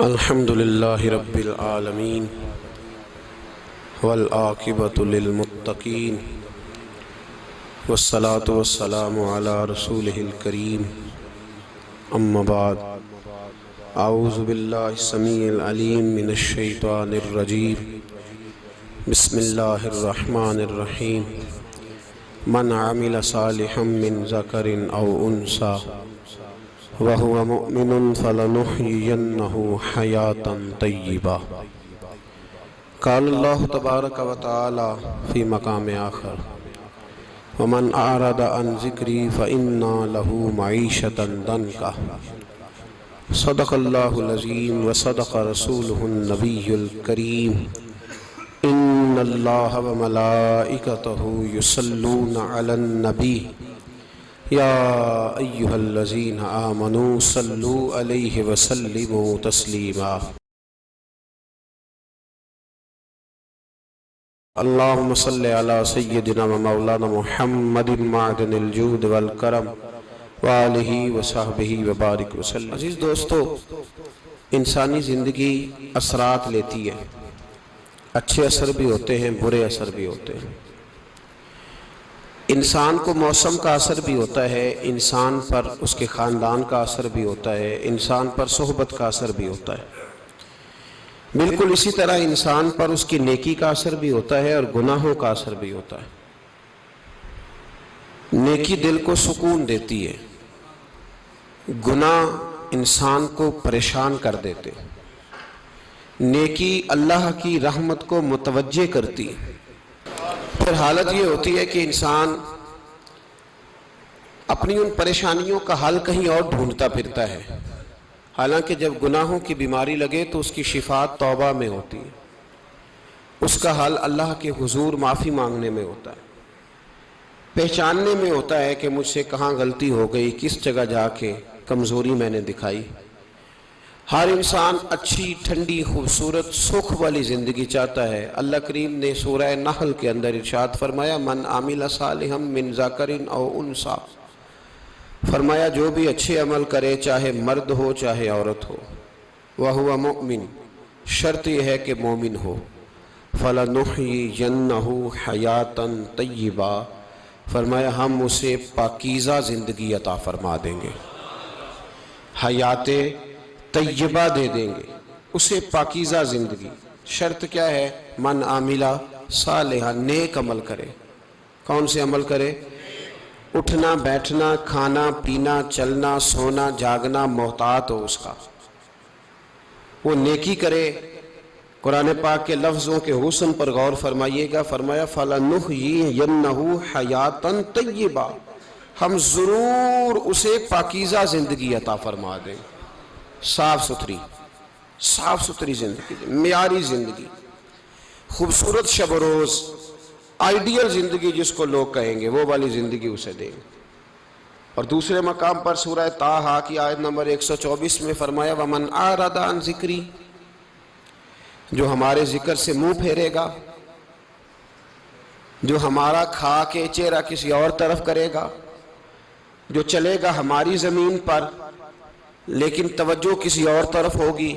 الحمد للہ رب العالمین والعاقبۃ للمتقین والصلاة والسلام علی رسولہ الکریم اما بعد اعوذ باللہ السمیع العلیم من الشیطان الرجیم بسم اللہ الرحمن الرحیم من عمل صالحا من ذکر او انثی وَهُوَ مُؤْمِنٌ فَلَنُحْيِيَنَّهُ حَيَاةً طَيِّبَةً قال اللہ تبارک و تعالی فی مقام آخر وَمَنْ أَعْرَضَ عَنْ ذِكْرِي فَإِنَّا لَهُ مَعِيشَةً ضَنْكًا صدق اللہ العظیم وصدق رسولہ النبی الکریم ان اللہ وملائکتہ یصلون علی النبی یا ایہا الذین آمنوا صلوا علیہ وسلموا تسلیما اللہم صلی علی سیدنا و مولانا محمد معدن الجود والکرم وآلہ وصحبہ وبارک وسلم۔ عزیز دوستو، انسانی زندگی اثرات لیتی ہے، اچھے اثر بھی ہوتے ہیں، برے اثر بھی ہوتے ہیں۔ انسان کو موسم کا اثر بھی ہوتا ہے، انسان پر اس کے خاندان کا اثر بھی ہوتا ہے، انسان پر صحبت کا اثر بھی ہوتا ہے۔ بالکل اسی طرح انسان پر اس کی نیکی کا اثر بھی ہوتا ہے اور گناہوں کا اثر بھی ہوتا ہے۔ نیکی دل کو سکون دیتی ہے، گناہ انسان کو پریشان کر دیتے۔ نیکی اللہ کی رحمت کو متوجہ کرتی ہے۔ پھر حالت یہ ہوتی ہے کہ انسان اپنی ان پریشانیوں کا حل کہیں اور ڈھونڈتا پھرتا ہے، حالانکہ جب گناہوں کی بیماری لگے تو اس کی شفا توبہ میں ہوتی ہے، اس کا حل اللہ کے حضور معافی مانگنے میں ہوتا ہے، پہچاننے میں ہوتا ہے کہ مجھ سے کہاں غلطی ہو گئی، کس جگہ جا کے کمزوری میں نے دکھائی۔ ہر انسان اچھی، ٹھنڈی، خوبصورت، سکھ والی زندگی چاہتا ہے۔ اللہ کریم نے سورہ نحل کے اندر ارشاد فرمایا من عمل صالحا من ذکر او انثی، فرمایا جو بھی اچھے عمل کرے، چاہے مرد ہو چاہے عورت ہو، وَهُوَ مُؤْمِن، شرط یہ ہے کہ مومن ہو، فَلَنُحْيِيَنَّهُ حَيَاةً طَيِّبَةً، فرمایا ہم اسے پاکیزہ زندگی عطا فرما دیں گے، حیات طیبہ دے دیں گے اسے، پاکیزہ زندگی۔ شرط کیا ہے؟ من عاملہ صالحہ، نیک عمل کرے۔ کون سے عمل کرے؟ اٹھنا بیٹھنا، کھانا پینا، چلنا سونا جاگنا محتاط ہو اس کا، وہ نیکی کرے۔ قرآن پاک کے لفظوں کے حسن پر غور فرمائیے گا، فرمایا فَلَنُحْيِيَنَّهُ حَيَاةً طَيِّبَةً، ہم ضرور اسے پاکیزہ زندگی عطا فرما دیں، صاف ستھری زندگی، معیاری زندگی، خوبصورت شب و روز، آئیڈیل زندگی جس کو لوگ کہیں گے، وہ والی زندگی اسے دیں گے۔ اور دوسرے مقام پر سورہ طٰہٰ کی آیت نمبر 124 میں فرمایا وَمَنْ أَعْرَضَ عَنْ ذِكْرِي، جو ہمارے ذکر سے منہ پھیرے گا، جو ہمارا کھا کے چہرہ کسی اور طرف کرے گا، جو چلے گا ہماری زمین پر لیکن توجہ کسی اور طرف ہوگی،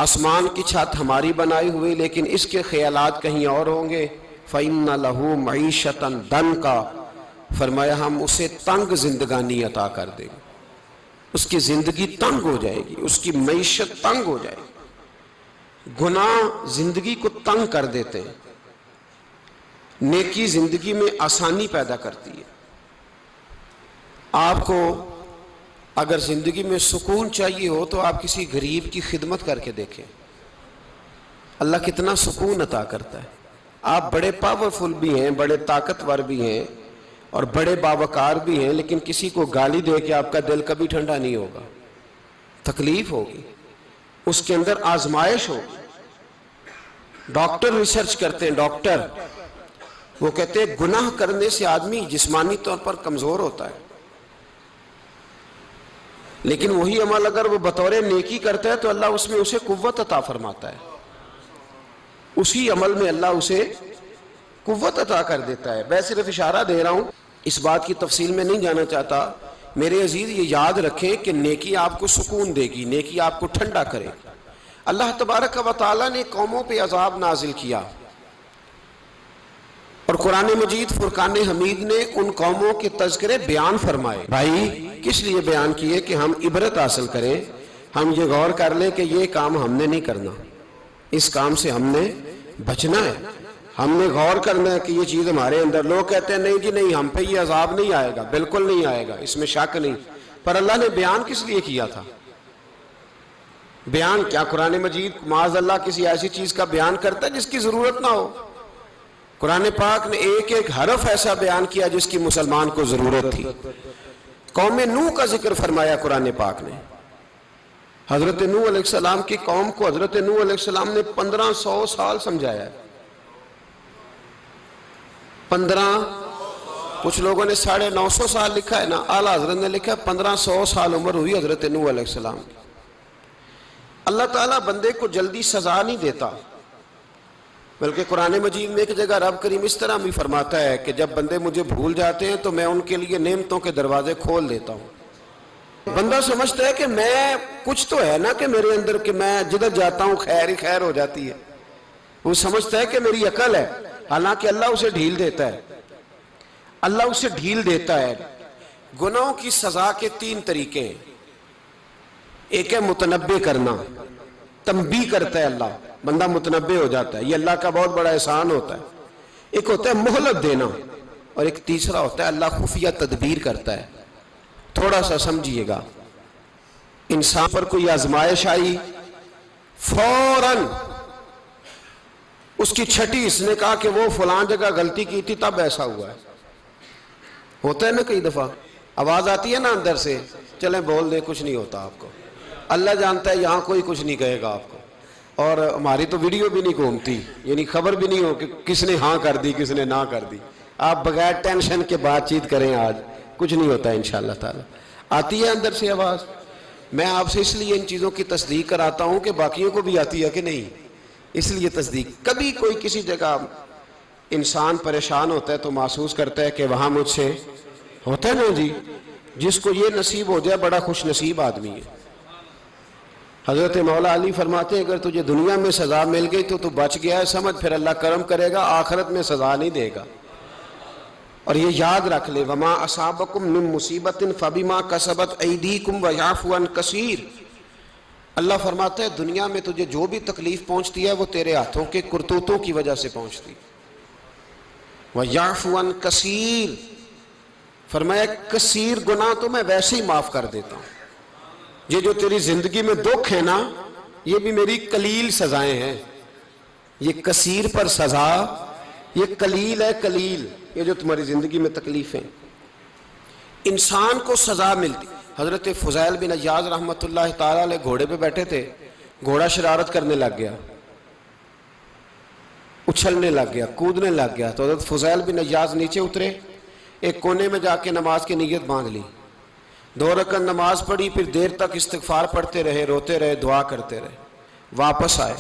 آسمان کی چھت ہماری بنائی ہوئی لیکن اس کے خیالات کہیں اور ہوں گے، فَإِنَّ لَهُ مَعِيشَةً ضَنْكًا، فرمایا ہم اسے تنگ زندگانی عطا کر دیں گے، اس کی زندگی تنگ ہو جائے گی، اس کی معیشت تنگ ہو جائے گی۔ گناہ زندگی کو تنگ کر دیتے ہیں، نیکی زندگی میں آسانی پیدا کرتی ہے۔ آپ کو اگر زندگی میں سکون چاہیے ہو تو آپ کسی غریب کی خدمت کر کے دیکھیں، اللہ کتنا سکون عطا کرتا ہے۔ آپ بڑے پاورفل بھی ہیں، بڑے طاقتور بھی ہیں اور بڑے باوقار بھی ہیں، لیکن کسی کو گالی دے کے آپ کا دل کبھی ٹھنڈا نہیں ہوگا، تکلیف ہوگی، اس کے اندر آزمائش ہوگی۔ ڈاکٹر ریسرچ کرتے ہیں، ڈاکٹر وہ کہتے ہیں گناہ کرنے سے آدمی جسمانی طور پر کمزور ہوتا ہے، لیکن وہی عمل اگر وہ بطور نیکی کرتا ہے تو اللہ اس میں اسے قوت عطا فرماتا ہے، اسی عمل میں اللہ اسے قوت عطا کر دیتا ہے۔ میں صرف اشارہ دے رہا ہوں، اس بات کی تفصیل میں نہیں جانا چاہتا۔ میرے عزیز یہ یاد رکھیں کہ نیکی آپ کو سکون دے گی، نیکی آپ کو ٹھنڈا کرے گی۔ اللہ تبارک و تعالیٰ نے قوموں پہ عذاب نازل کیا، اور قرآن مجید فرقان حمید نے ان قوموں کے تذکرے بیان فرمائے۔ بھائی کس لیے بیان کیے؟ کہ ہم عبرت حاصل کریں، ہم یہ غور کر لیں کہ یہ کام ہم نے نہیں کرنا، اس کام سے ہم نے بچنا ہے، ہم نے غور کرنا ہے کہ یہ چیز ہمارے اندر۔ لوگ کہتے ہیں نہیں جی نہیں، ہم پہ یہ عذاب نہیں آئے گا، بالکل نہیں آئے گا، اس میں شک نہیں۔ پر اللہ نے بیان کس لیے کیا تھا؟ بیان کیا قرآن مجید معاذ اللہ کسی ایسی چیز کا بیان کرتا ہے جس کی ضرورت نہ ہو؟ قرآن پاک نے ایک ایک حرف ایسا بیان کیا جس کی مسلمان کو ضرورت تھی۔ قوم نوح کا ذکر فرمایا قرآن پاک نے۔ حضرت نوح علیہ السلام کی قوم کو حضرت نوح علیہ السلام نے 1500 سال سمجھایا ہے۔ 15، کچھ لوگوں نے 950 سال لکھا ہے نا، اعلیٰ حضرت نے لکھا ہے 1500 سال عمر ہوئی حضرت نوح علیہ السلام کی۔ اللہ تعالیٰ بندے کو جلدی سزا نہیں دیتا، بلکہ قرآن مجید میں ایک جگہ رب کریم اس طرح بھی فرماتا ہے کہ جب بندے مجھے بھول جاتے ہیں تو میں ان کے لیے نعمتوں کے دروازے کھول دیتا ہوں۔ بندہ سمجھتا ہے کہ میں کچھ تو ہے نا کہ میرے اندر، کہ میں جدھر جاتا ہوں خیر ہی خیر ہو جاتی ہے، وہ سمجھتا ہے کہ میری عقل ہے، حالانکہ اللہ اسے ڈھیل دیتا ہے۔ اللہ اسے ڈھیل دیتا ہے۔ گناہوں کی سزا کے 3 طریقے ہیں۔ ایک ہے متنبع کرنا، تنبیہ کرتا ہے اللہ، بندہ متنبع ہو جاتا ہے، یہ اللہ کا بہت بڑا احسان ہوتا ہے۔ ایک ہوتا ہے مہلت دینا، اور ایک تیسرا ہوتا ہے اللہ خفیہ تدبیر کرتا ہے۔ تھوڑا سا سمجھیے گا، انسان پر کوئی آزمائش آئی، فوراً اس کی چھٹی اس نے کہا کہ وہ فلاں جگہ غلطی کی تھی تب ایسا ہوا ہے۔ ہوتا ہے نا کئی دفعہ، آواز آتی ہے نا اندر سے، چلیں بول دیں کچھ نہیں ہوتا آپ کو، اللہ جانتا ہے یہاں کوئی کچھ نہیں کہے گا آپ کو، اور ہماری تو ویڈیو بھی نہیں گھومتی، یعنی خبر بھی نہیں ہو کہ کس نے ہاں کر دی کس نے نہ کر دی۔ آپ بغیر ٹینشن کے بات چیت کریں، آج کچھ نہیں ہوتا ہے انشاءاللہ تعالی۔ آتی ہے اندر سے آواز؟ میں آپ سے اس لیے ان چیزوں کی تصدیق کراتا ہوں کہ باقیوں کو بھی آتی ہے کہ نہیں، اس لیے تصدیق۔ کبھی کوئی کسی جگہ انسان پریشان ہوتا ہے تو محسوس کرتا ہے کہ وہاں مجھ سے ہوتا ہے نا جی، جس کو یہ نصیب ہو جائے بڑا خوش نصیب آدمی ہے۔ حضرت مولا علی فرماتے ہیں اگر تجھے دنیا میں سزا مل گئی تو بچ گیا ہے، سمجھ پھر اللہ کرم کرے گا، آخرت میں سزا نہیں دے گا۔ اور یہ یاد رکھ لے، وما اصابکم من مصیبت فبما کسبت ایدیکم ویعفو عن کثیر۔ اللہ فرماتا ہے دنیا میں تجھے جو بھی تکلیف پہنچتی ہے وہ تیرے ہاتھوں کے کرتوتوں کی وجہ سے پہنچتی، ویعفو عن کثیر، فرمایا کثیر گناہ تو میں ویسے ہی معاف کر دیتا ہوں۔ یہ جو تیری زندگی میں دکھ ہے نا، یہ بھی میری قلیل سزائیں ہیں۔ یہ کثیر پر سزا، یہ قلیل ہے، قلیل یہ جو تمہاری زندگی میں تکلیفیں۔ انسان کو سزا ملتی۔ حضرت فضیل بن عیاض رحمۃ اللہ تعالی علیہ گھوڑے پہ بیٹھے تھے، گھوڑا شرارت کرنے لگ گیا، اچھلنے لگ گیا، کودنے لگ گیا، تو حضرت فضیل بن عیاض نیچے اترے، ایک کونے میں جا کے نماز کی نیت باندھ لی، 2 رکعت نماز پڑھی، پھر دیر تک استغفار پڑھتے رہے، روتے رہے، دعا کرتے رہے، واپس آئے۔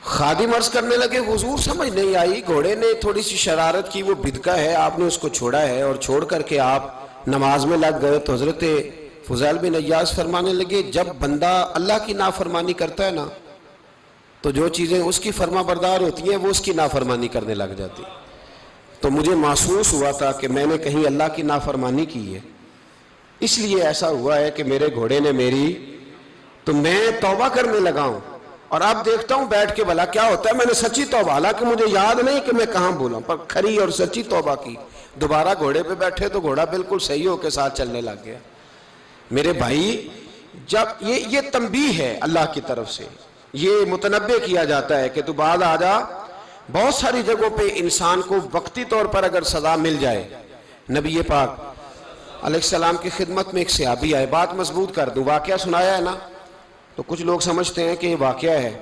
خادم عرض کرنے لگے حضور سمجھ نہیں آئی، گھوڑے نے تھوڑی سی شرارت کی، وہ بدکا ہے، آپ نے اس کو چھوڑا ہے اور چھوڑ کر کے آپ نماز میں لگ گئے۔ تو حضرت فضیل بن عیاض فرمانے لگے جب بندہ اللہ کی نافرمانی کرتا ہے نا تو جو چیزیں اس کی فرما بردار ہوتی ہیں وہ اس کی نافرمانی کرنے لگ جاتی۔ تو مجھے محسوس ہوا تھا کہ میں نے کہیں اللہ کی نافرمانی کی ہے، اس لیے ایسا ہوا ہے کہ میرے گھوڑے نے میری، تو میں توبہ کرنے لگا ہوں، اور اب دیکھتا ہوں بیٹھ کے بھلا کیا ہوتا ہے۔ میں نے سچی توبہ، حالانکہ مجھے یاد نہیں کہ میں کہاں بولا، پر کھری اور سچی توبہ کی۔ دوبارہ گھوڑے پہ بیٹھے تو گھوڑا بالکل صحیح ہو کے ساتھ چلنے لگ گیا۔ میرے بھائی جب یہ تنبیہ ہے اللہ کی طرف سے، یہ متنبع کیا جاتا ہے کہ تو بعد آ جا۔ بہت ساری جگہوں پہ انسان کو وقتی طور پر اگر سزا مل جائے، نبی پاک علیہ السلام کی خدمت میں ایک صحابی آئے، بات مضبوط کر دوں، واقعہ سنایا ہے نا تو کچھ لوگ سمجھتے ہیں کہ یہ واقعہ ہے،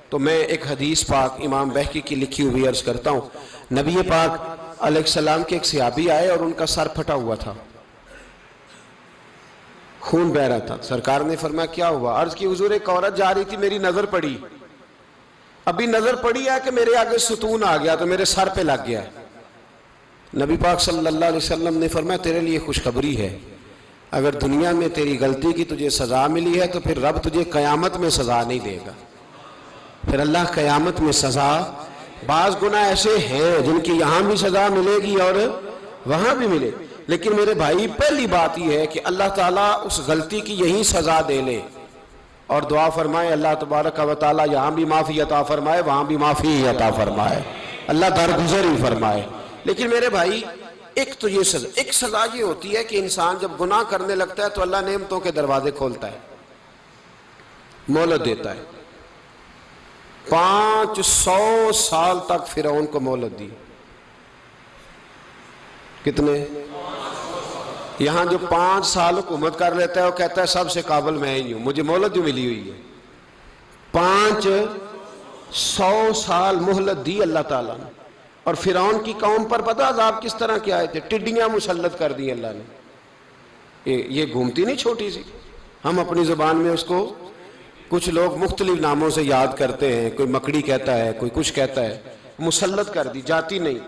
تو میں ایک حدیث پاک امام بہقی کی لکھی ہوئی عرض کرتا ہوں۔ نبی پاک علیہ السلام کے ایک صحابی آئے اور ان کا سر پھٹا ہوا تھا، خون بہ رہا تھا۔ سرکار نے فرمایا کیا ہوا؟ عرض کی حضور ایک عورت جا رہی تھی، میری نظر پڑی، ابھی نظر پڑی ہے کہ میرے آگے ستون آ گیا تو میرے سر پہ لگ گیا۔ نبی پاک صلی اللہ علیہ وسلم نے فرمایا تیرے لیے خوشخبری ہے، اگر دنیا میں تیری غلطی کی تجھے سزا ملی ہے تو پھر رب تجھے قیامت میں سزا نہیں دے گا. پھر اللہ قیامت میں سزا، بعض گناہ ایسے ہیں جن کی یہاں بھی سزا ملے گی اور وہاں بھی ملے، لیکن میرے بھائی پہلی بات یہ ہے کہ اللہ تعالیٰ اس غلطی کی یہی سزا دے لے اور دعا فرمائے اللہ تبارک و تعالیٰ یہاں بھی معافی عطا فرمائے وہاں بھی معافی عطا فرمائے، اللہ درگزر ہی فرمائے. لیکن میرے بھائی ایک تو یہ سزا، ایک سزا یہ ہوتی ہے کہ انسان جب گناہ کرنے لگتا ہے تو اللہ نعمتوں کے دروازے کھولتا ہے، مہلت دیتا ہے. 500 سال تک فرعون کو مہلت دی. کتنے؟ یہاں جو 5 سال حکومت کر لیتا ہے وہ کہتا ہے سب سے قابل میں ہی ہوں، مجھے مہلت جو ملی ہوئی ہے. 500 سال مہلت دی اللہ تعالیٰ نے. اور فرعون کی قوم پر پتہ عذاب کس طرح کیا آئے تھے؟ ٹڈیاں مسلط کر دی اللہ نے. یہ گھومتی نہیں چھوٹی سی، ہم اپنی زبان میں اس کو کچھ لوگ مختلف ناموں سے یاد کرتے ہیں، کوئی مکڑی کہتا ہے، کوئی کچھ کہتا ہے. مسلط کر دی، جاتی نہیں.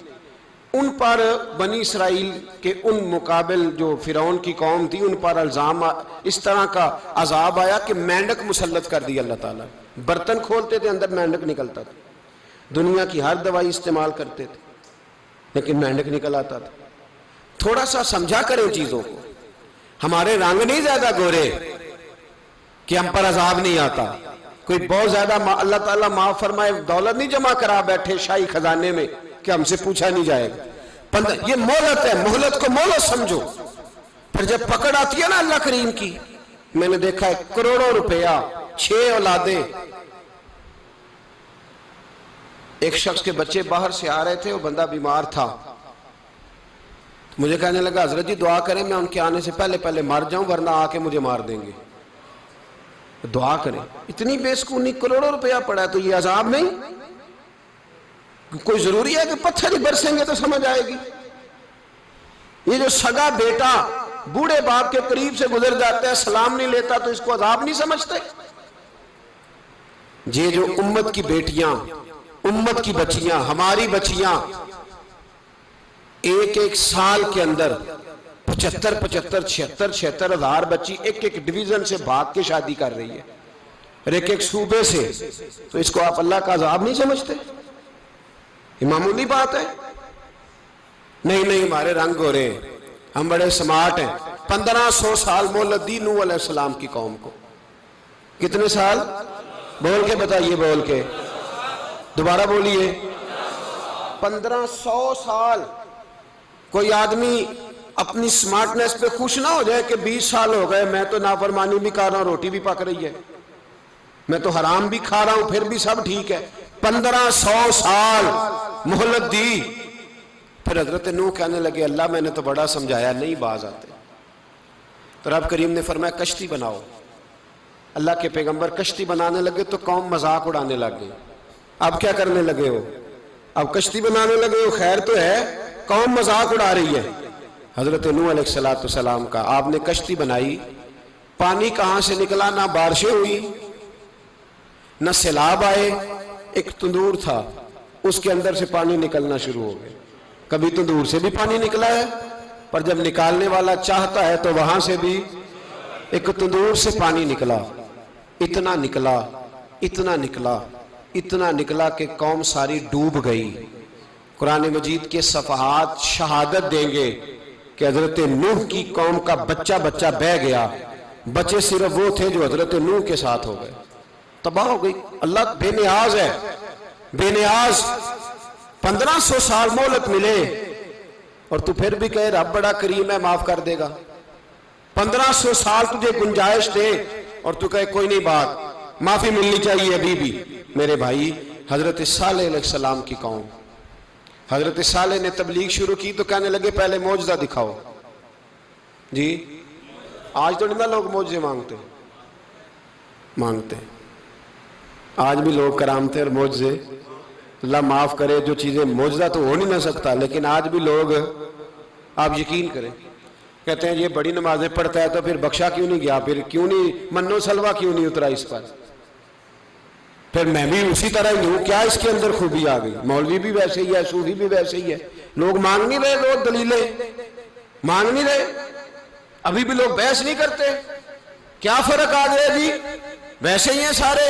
ان پر بنی اسرائیل کے ان مقابل جو فرعون کی قوم تھی ان پر الزام اس طرح کا عذاب آیا کہ مینڈک مسلط کر دی اللہ تعالیٰ. برتن کھولتے تھے اندر مینڈک نکلتا تھا. دنیا کی ہر دوائی استعمال کرتے تھے لیکن مینڈک نکل آتا تھا. تھوڑا سا سمجھا کریں چیزوں کو. ہمارے رنگ نہیں زیادہ گورے کہ ہم پر عذاب نہیں آتا. کوئی بہت زیادہ اللہ تعالیٰ معاف فرمائے دولت نہیں جمع کرا بیٹھے شاہی خزانے میں کہ ہم سے پوچھا نہیں جائے گا. یہ مہلت ہے، مہلت کو مہلت سمجھو. پھر جب پکڑ آتی ہے نا اللہ کریم کی، میں نے دیکھا ہے کروڑوں روپیہ، 6 اولادیں. ایک شخص کے بچے باہر سے آ رہے تھے، وہ بندہ بیمار تھا. مجھے کہنے لگا حضرت جی دعا کریں میں ان کے آنے سے پہلے مر جاؤں ورنہ آ کے مجھے مار دیں گے. دعا کریں. اتنی بے سکونی، کروڑوں روپیہ پڑا ہے تو یہ عذاب نہیں؟ کوئی ضروری ہے کہ پتھر ہی برسیں گے تو سمجھ آئے گی؟ یہ جو سگا بیٹا بوڑھے باپ کے قریب سے گزر جاتا ہے سلام نہیں لیتا تو اس کو عذاب نہیں سمجھتے؟ یہ جو امت کی بیٹیاں، امت کی بچیاں، ہماری بچیاں ایک سال کے اندر 75,000 ہزار بچی ایک ڈویژن سے بھاگ کے شادی کر رہی ہے اور ایک صوبے سے، تو اس کو آپ اللہ کا عذاب نہیں سمجھتے؟ یہ معمولی بات ہے؟ نہیں ہمارے رنگ ہو رہے ہیں، ہم بڑے سمارٹ ہیں. 1500 سال مہلت دی نوح علیہ السلام کی قوم کو. کتنے سال؟ بول کے بتائیے، بول کے دوبارہ بولیے. 1500 سال. کوئی آدمی اپنی سمارٹنس پہ خوش نہ ہو جائے کہ 20 سال ہو گئے میں تو نافرمانی بھی کر رہا ہوں، روٹی بھی پک رہی ہے، میں تو حرام بھی کھا رہا ہوں پھر بھی سب ٹھیک ہے. 1500 سال مہلت دی. پھر حضرت نوح کہنے لگے اللہ میں نے تو بڑا سمجھایا نہیں باز آتے. تو رب کریم نے فرمایا کشتی بناؤ. اللہ کے پیغمبر کشتی بنانے لگے تو قوم مذاق اڑانے لگ گئی. اب کیا کرنے لگے ہو؟ اب کشتی بنانے لگے ہو، خیر تو ہے، قوم مذاق اڑا رہی ہے. حضرت نوح علیہ السلام کا آپ نے کشتی بنائی، پانی کہاں سے نکلا؟ نہ بارشیں ہوئی نہ سیلاب آئے. ایک تندور تھا اس کے اندر سے پانی نکلنا شروع ہو گیا. کبھی تندور سے بھی پانی نکلا ہے، پر جب نکالنے والا چاہتا ہے تو وہاں سے بھی ایک تندور سے پانی نکلا. اتنا نکلا اتنا نکلا اتنا نکلا کہ قوم ساری ڈوب گئی. قرآن مجید کے صفحات شہادت دیں گے کہ حضرت نوح کی قوم کا بچہ بہ گیا. بچے صرف وہ تھے جو حضرت نوح کے ساتھ ہو گئے، تباہ ہو گئی. اللہ بے نیاز ہے، بے نیاز. 1500 سال مہلت ملے اور تو پھر بھی کہے رب بڑا کریم ہے معاف کر دے گا. 1500 سال تجھے گنجائش دے اور تو کہے کوئی نہیں بات معافی ملنی چاہیے ابھی بھی. میرے بھائی حضرت صالح علیہ السلام کی قوم، حضرت صالح نے تبلیغ شروع کی تو کہنے لگے پہلے معجزہ دکھاؤ. جی آج تو نہیں لوگ معجزے مانگتے ہیں. آج بھی لوگ کرامتے اور معجزے، اللہ معاف کرے جو چیزیں معجزہ تو ہو نہیں نہ سکتا، لیکن آج بھی لوگ، آپ یقین کریں، کہتے ہیں یہ بڑی نمازیں پڑھتا ہے تو پھر بخشا کیوں نہیں گیا، پھر کیوں نہیں منو سلوا کیوں نہیں اترا اس پر، پھر میں بھی اسی طرح ہی ہوں، کیا اس کے اندر خوبی آ گئی؟ مولوی بھی ویسے ہی ہے، صوفی بھی ویسے ہی ہے. لوگ مانگ نہیں رہے، لوگ دلیلیں مانگ نہیں رہے. ابھی بھی لوگ بحث نہیں کرتے، کیا فرق آ گیا جی، ویسے ہی ہیں سارے۔